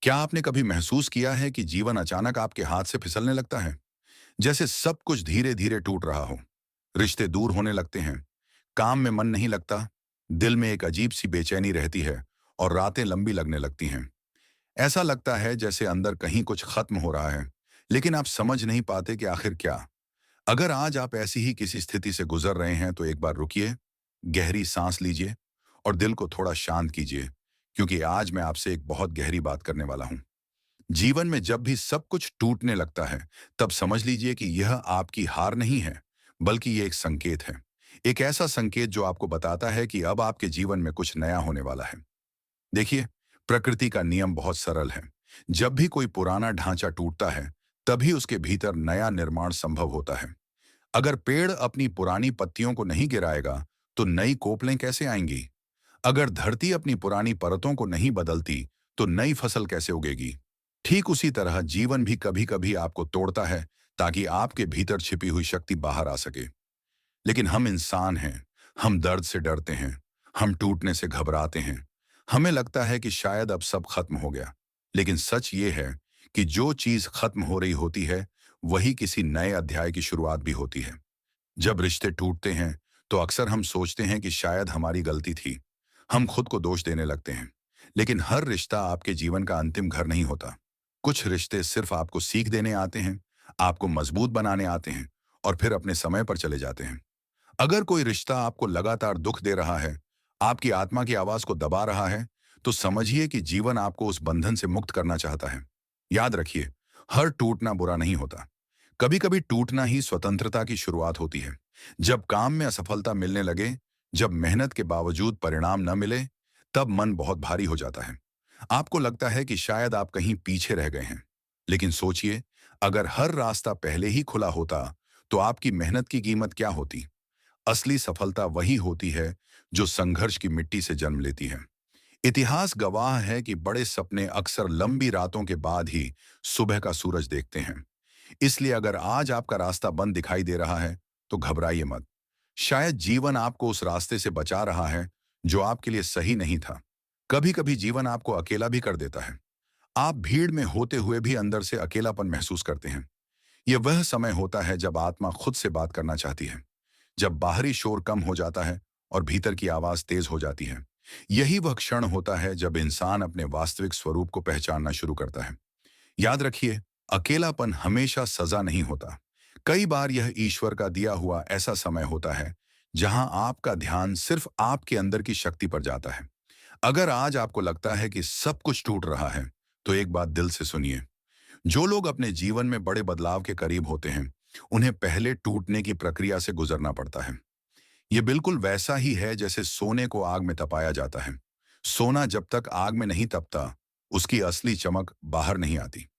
क्या आपने कभी महसूस किया है कि जीवन अचानक आपके हाथ से फिसलने लगता है? जैसे सब कुछ धीरे धीरे टूट रहा हो। रिश्ते दूर होने लगते हैं, काम में मन नहीं लगता, दिल में एक अजीब सी बेचैनी रहती है और रातें लंबी लगने लगती हैं। ऐसा लगता है जैसे अंदर कहीं कुछ खत्म हो रहा है, लेकिन आप समझ नहीं पाते कि आखिर क्या। अगर आज आप ऐसी ही किसी स्थिति से गुजर रहे हैं तो एक बार रुकिए, गहरी सांस लीजिए और दिल को थोड़ा शांत कीजिए, क्योंकि आज मैं आपसे एक बहुत गहरी बात करने वाला हूं। जीवन में जब भी सब कुछ टूटने लगता है, तब समझ लीजिए कि यह आपकी हार नहीं है, बल्कि ये एक संकेत है। एक ऐसा संकेत जो आपको बताता है कि अब आपके जीवन में कुछ नया होने वाला है। देखिए, प्रकृति का नियम बहुत सरल है। जब भी कोई पुराना ढांचा टूटता है, तभी उसके भीतर नया निर्माण संभव होता है। अगर पेड़ अपनी पुरानी पत्तियों को नहीं गिराएगा, तो नई कोपलें कैसे आएंगी? अगर धरती अपनी पुरानी परतों को नहीं बदलती, तो नई फसल कैसे उगेगी? ठीक उसी तरह जीवन भी कभी कभी आपको तोड़ता है, ताकि आपके भीतर छिपी हुई शक्ति बाहर आ सके। लेकिन हम इंसान हैं, हम दर्द से डरते हैं, हम टूटने से घबराते हैं। हमें लगता है कि शायद अब सब खत्म हो गया। लेकिन सच ये है कि जो चीज खत्म हो रही होती है, वही किसी नए अध्याय की शुरुआत भी होती है। जब रिश्ते टूटते हैं, तो अक्सर हम सोचते हैं कि शायद हमारी गलती थी। हम खुद को दोष देने लगते हैं। लेकिन हर रिश्ता आपके जीवन का अंतिम घर नहीं होता। कुछ रिश्ते सिर्फ आपको सीख देने आते हैं, आपको मजबूत बनाने आते हैं और फिर अपने समय पर चले जाते हैं। अगर कोई रिश्ता आपको लगातार दुख दे रहा है, आपकी आत्मा की आवाज को दबा रहा है, तो समझिए कि जीवन आपको उस बंधन से मुक्त करना चाहता है। याद रखिए, हर टूटना बुरा नहीं होता। कभी कभी टूटना ही स्वतंत्रता की शुरुआत होती है। जब काम में असफलता मिलने लगे, जब मेहनत के बावजूद परिणाम न मिले, तब मन बहुत भारी हो जाता है। आपको लगता है कि शायद आप कहीं पीछे रह गए हैं। लेकिन सोचिए, अगर हर रास्ता पहले ही खुला होता, तो आपकी मेहनत की कीमत क्या होती? असली सफलता वही होती है जो संघर्ष की मिट्टी से जन्म लेती है। इतिहास गवाह है कि बड़े सपने अक्सर लंबी रातों के बाद ही सुबह का सूरज देखते हैं। इसलिए अगर आज आपका रास्ता बंद दिखाई दे रहा है, तो घबराइए मत। शायद जीवन आपको उस रास्ते से बचा रहा है जो आपके लिए सही नहीं था। कभी कभी जीवन आपको अकेला भी कर देता है। आप भीड़ में होते हुए भी अंदर से अकेलापन महसूस करते हैं। यह वह समय होता है जब आत्मा खुद से बात करना चाहती है, जब बाहरी शोर कम हो जाता है और भीतर की आवाज तेज हो जाती है। यही वह क्षण होता है जब इंसान अपने वास्तविक स्वरूप को पहचानना शुरू करता है। याद रखिए, अकेलापन हमेशा सजा नहीं होता। कई बार यह ईश्वर का दिया हुआ ऐसा समय होता है जहां आपका ध्यान सिर्फ आपके अंदर की शक्ति पर जाता है। अगर आज आपको लगता है कि सब कुछ टूट रहा है, तो एक बात दिल से सुनिए। जो लोग अपने जीवन में बड़े बदलाव के करीब होते हैं, उन्हें पहले टूटने की प्रक्रिया से गुजरना पड़ता है। यह बिल्कुल वैसा ही है जैसे सोने को आग में तपाया जाता है। सोना जब तक आग में नहीं तपता, उसकी असली चमक बाहर नहीं आती।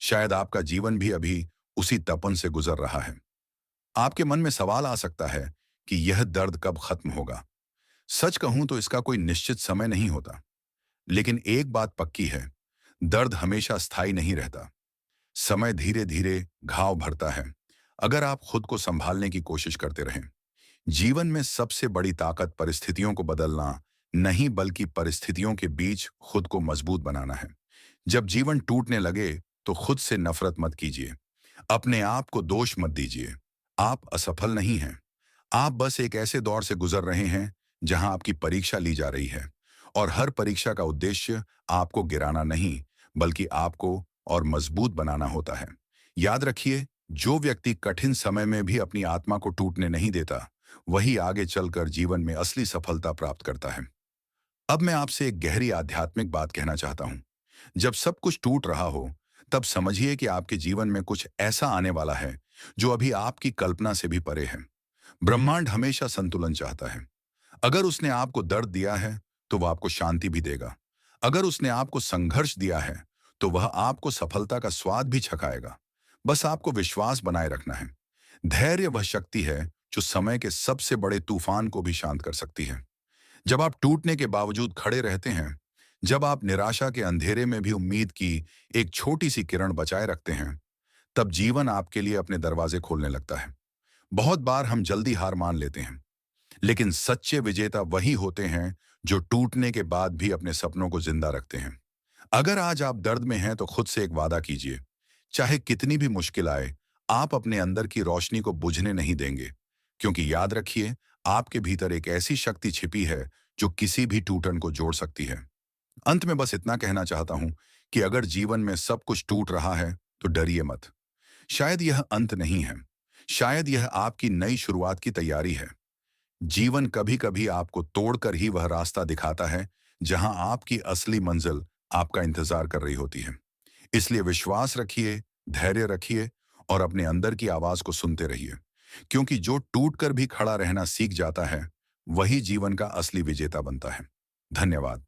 शायद आपका जीवन भी अभी उसी तपन से गुजर रहा है। आपके मन में सवाल आ सकता है कि यह दर्द कब खत्म होगा। सच कहूं तो इसका कोई निश्चित समय नहीं होता। लेकिन एक बात पक्की है, दर्द हमेशा स्थायी नहीं रहता। समय धीरे धीरे घाव भरता है, अगर आप खुद को संभालने की कोशिश करते रहें। जीवन में सबसे बड़ी ताकत परिस्थितियों को बदलना नहीं, बल्कि परिस्थितियों के बीच खुद को मजबूत बनाना है। जब जीवन टूटने लगे, तो खुद से नफरत मत कीजिए। अपने आप को दोष मत दीजिए। आप असफल नहीं हैं। आप बस एक ऐसे दौर से गुजर रहे हैं जहां आपकी परीक्षा ली जा रही है। और हर परीक्षा का उद्देश्य आपको गिराना नहीं, बल्कि आपको और मजबूत बनाना होता है। याद रखिए, जो व्यक्ति कठिन समय में भी अपनी आत्मा को टूटने नहीं देता, वही आगे चलकर जीवन में असली सफलता प्राप्त करता है। अब मैं आपसे एक गहरी आध्यात्मिक बात कहना चाहता हूं। जब सब कुछ टूट रहा हो, तब समझिए कि आपके जीवन में कुछ ऐसा आने वाला है जो अभी आपकी कल्पना से भी परे है। ब्रह्मांड हमेशा संतुलन चाहता है। अगर उसने आपको दर्द दिया है, तो वह आपको शांति भी देगा। अगर उसने आपको संघर्ष दिया है, तो वह आपको सफलता का स्वाद भी छकाएगा। बस आपको विश्वास बनाए रखना है। धैर्य वह शक्ति है जो समय के सबसे बड़े तूफान को भी शांत कर सकती है। जब आप टूटने के बावजूद खड़े रहते हैं, जब आप निराशा के अंधेरे में भी उम्मीद की एक छोटी सी किरण बचाए रखते हैं, तब जीवन आपके लिए अपने दरवाजे खोलने लगता है। बहुत बार हम जल्दी हार मान लेते हैं, लेकिन सच्चे विजेता वही होते हैं जो टूटने के बाद भी अपने सपनों को जिंदा रखते हैं। अगर आज आप दर्द में हैं तो खुद से एक वादा कीजिए, चाहे कितनी भी मुश्किल आए, आप अपने अंदर की रोशनी को बुझने नहीं देंगे। क्योंकि याद रखिए, आपके भीतर एक ऐसी शक्ति छिपी है जो किसी भी टूटन को जोड़ सकती है। अंत में बस इतना कहना चाहता हूं कि अगर जीवन में सब कुछ टूट रहा है तो डरिए मत। शायद यह अंत नहीं है, शायद यह आपकी नई शुरुआत की तैयारी है। जीवन कभी कभी आपको तोड़कर ही वह रास्ता दिखाता है जहां आपकी असली मंजिल आपका इंतजार कर रही होती है। इसलिए विश्वास रखिए, धैर्य रखिए और अपने अंदर की आवाज को सुनते रहिए। क्योंकि जो टूटकर भी खड़ा रहना सीख जाता है, वही जीवन का असली विजेता बनता है। धन्यवाद।